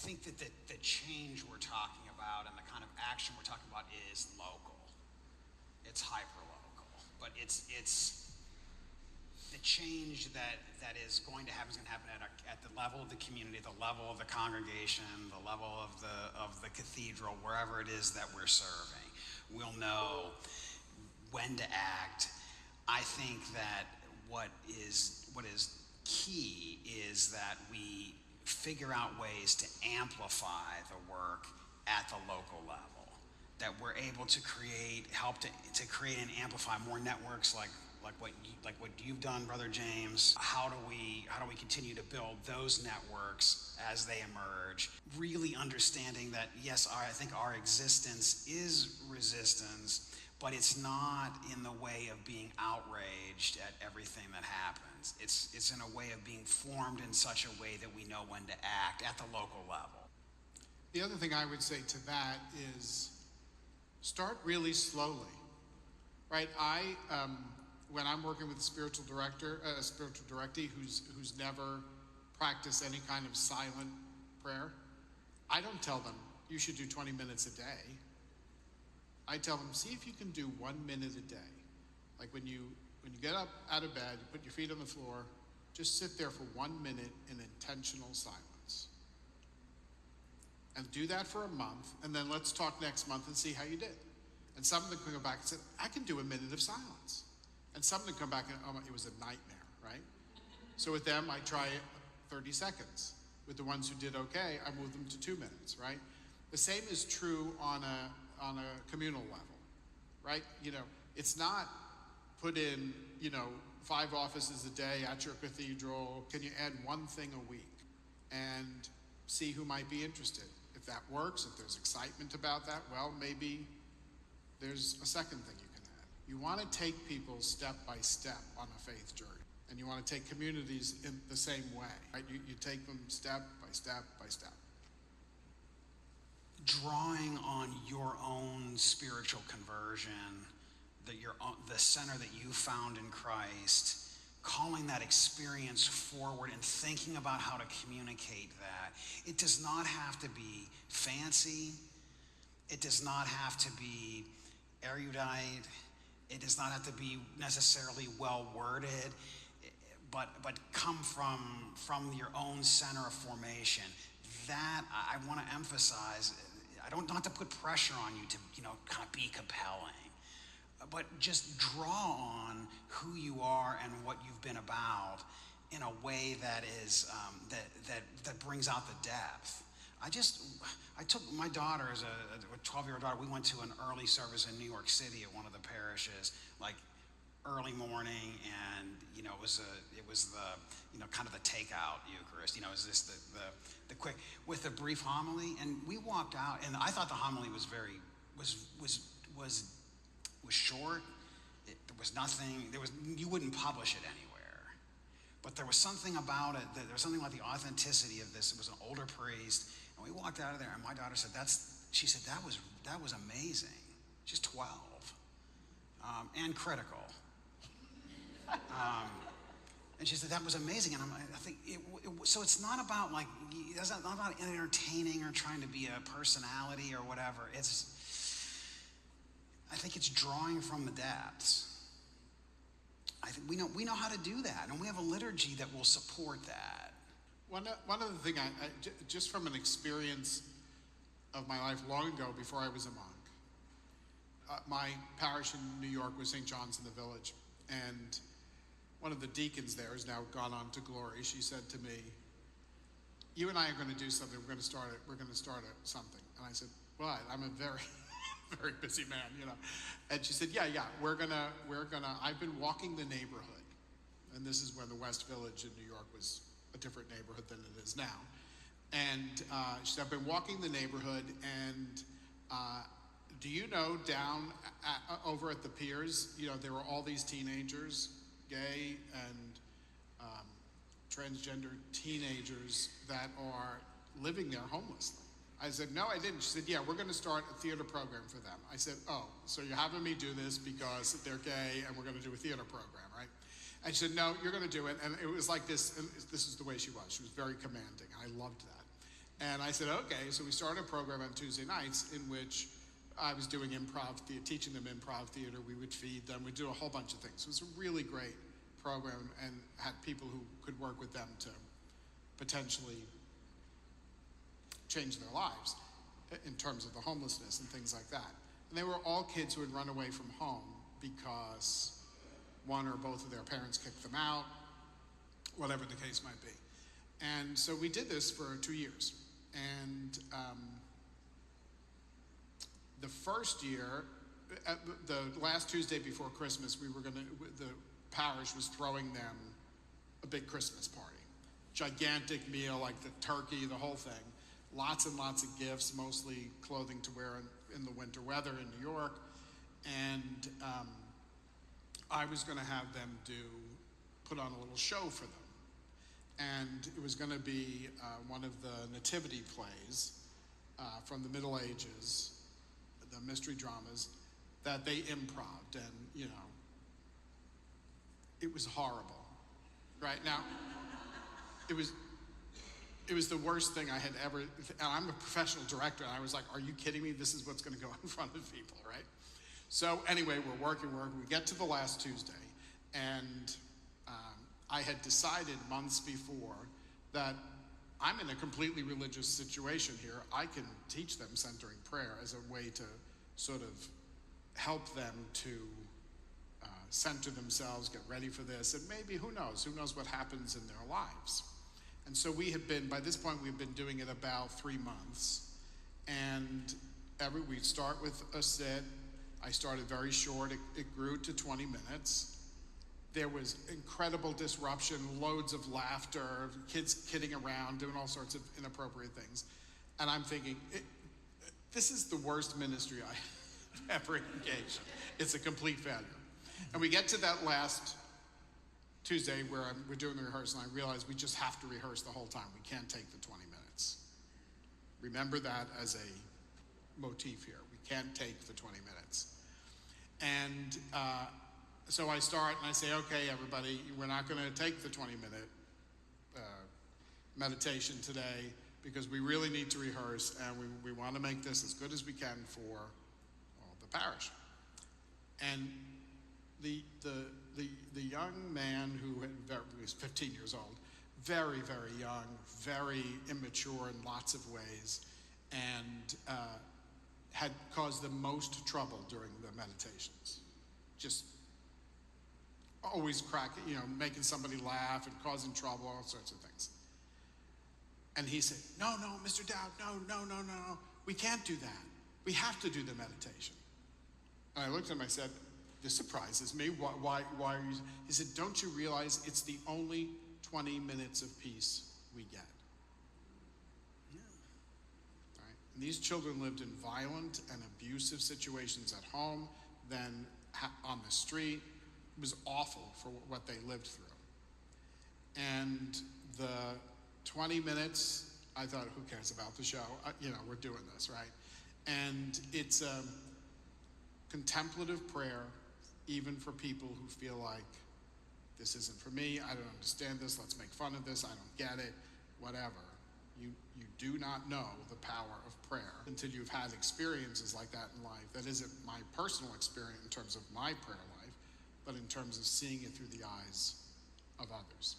think that the change we're talking about and the kind of action we're talking about is local. It's hyper-local, but it's the change that is going to happen is going to happen at the level of the community, the level of the congregation, the level of the cathedral, wherever it is that we're serving. We'll know when to act. I think that what is key is that we figure out ways to amplify the work at the local level, that we're able to help to create and amplify more networks like what you've done, Brother James. How do we continue to build those networks as they emerge, really understanding that yes, I think our existence is resistance, but it's not in the way of being outraged at everything that happens. It's in a way of being formed in such a way that we know when to act at the local level. The other thing I would say to that is start really slowly, right? When I'm working with a spiritual directee who's never practiced any kind of silent prayer, I don't tell them you should do 20 minutes a day. I tell them, see if you can do 1 minute a day. Like when you get up out of bed, you put your feet on the floor, just sit there for 1 minute in intentional silence. And do that for a month, and then let's talk next month and see how you did. And some of them can go back and say, I can do a minute of silence. And some of them come back and, oh, it was a nightmare, right? So with them, I try 30 seconds. With the ones who did okay, I move them to 2 minutes, right? The same is true on a communal level, right? It's not put in, 5 offices a day at your cathedral. Can you add one thing a week and see who might be interested? If that works, if there's excitement about that, well, maybe there's a second thing you can add. You want to take people step by step on a faith journey. And you want to take communities in the same way, right? You take them step by step by step. Drawing on your own spiritual conversion, the center that you found in Christ, calling that experience forward and thinking about how to communicate that. It does not have to be fancy. It does not have to be erudite. It does not have to be necessarily well worded, but come from your own center of formation. That I want to emphasize. I don't have to put pressure on you to kind of be compelling, but just draw on who you are and what you've been about in a way that is that brings out the depth. I took my daughter, as a 12-year-old daughter, we went to an early service in New York City at one of the parishes, like early morning, and it was the kind of the takeout Eucharist. It was just the quick with a brief homily, and we walked out, and I thought the homily was short. There was nothing. You wouldn't publish it anywhere, but there was something about it. There was something about the authenticity of this. It was an older priest, and we walked out of there, and my daughter said, She said that was amazing. She's 12, and critical. And she said that was amazing, and I think so. It's not about it's not about entertaining or trying to be a personality or whatever. I think it's drawing from the depths. I think we know how to do that, and we have a liturgy that will support that. One other thing, just from an experience of my life long ago, before I was a monk, my parish in New York was St. John's in the Village, and one of the deacons there has now gone on to glory. She said to me, "You and I are going to do something. We're going to start something." And I said, "What?" I'm a very, very busy man, And she said, "Yeah. We're gonna. I've been walking the neighborhood, and this is when the West Village in New York was a different neighborhood than it is now. And she said, I've been walking the neighborhood, and do you know down over at the piers, there were all these teenagers, gay and transgender teenagers that are living there homelessly." I said, "No, I didn't." She said, "Yeah, we're going to start a theater program for them." I said, "Oh, so you're having me do this because they're gay and we're going to do a theater program, right?" And she said, "No, you're going to do it." And it was like this, and this is the way she was. She was very commanding. I loved that. And I said, okay. So we started a program on Tuesday nights in which I was doing improv theater, teaching them improv theater. We would feed them. We'd do a whole bunch of things. It was a really great program and had people who could work with them to potentially change their lives in terms of the homelessness and things like that. And they were all kids who had run away from home because one or both of their parents kicked them out, whatever the case might be. And so we did this for 2 years. And the first year, the last Tuesday before Christmas, the parish was throwing them a big Christmas party. Gigantic meal, like the turkey, the whole thing. Lots and lots of gifts, mostly clothing to wear in the winter weather in New York. And I was going to have them put on a little show for them. And it was going to be one of the nativity plays from the Middle Ages, the mystery dramas, that they improv'd. And, you know, it was horrible. Right now, it was the worst thing I had ever, and I'm a professional director, and I was like, are you kidding me? This is what's going to go in front of people, right? So anyway, we're working. We get to the last Tuesday, and I had decided months before that I'm in a completely religious situation here. I can teach them centering prayer as a way to sort of help them to center themselves, get ready for this, and maybe, who knows what happens in their lives. And so by this point, we've been doing it about 3 months. And we'd start with a sit. I started very short. It grew to 20 minutes. There was incredible disruption, loads of laughter, kids kidding around, doing all sorts of inappropriate things. And I'm thinking, this is the worst ministry I've ever engaged in. It's a complete failure. And we get to that last Tuesday where we're doing the rehearsal, and I realize we just have to rehearse the whole time. We can't take the 20 minutes. Remember that as a motif here. We can't take the 20 minutes. And so I start and I say, okay, everybody, we're not going to take the 20-minute meditation today because we really need to rehearse, and we want to make this as good as we can for the parish. And the young man who was 15 years old, very, very young, very immature in lots of ways, and had caused the most trouble during the meditations. Just always cracking, making somebody laugh and causing trouble, all sorts of things. And he said, no, Mr. Dowd, no, we can't do that. We have to do the meditation. And I looked at him, I said, this surprises me. Why are you? He said, don't you realize it's the only 20 minutes of peace we get? Yeah. Right? And these children lived in violent and abusive situations at home, then on the street. It was awful for what they lived through. And the 20 minutes, I thought, who cares about the show? We're doing this, right? And it's a contemplative prayer, even for people who feel like, this isn't for me, I don't understand this, let's make fun of this, I don't get it, whatever. You do not know the power of prayer until you've had experiences like that in life. That isn't my personal experience in terms of my prayer life, but in terms of seeing it through the eyes of others.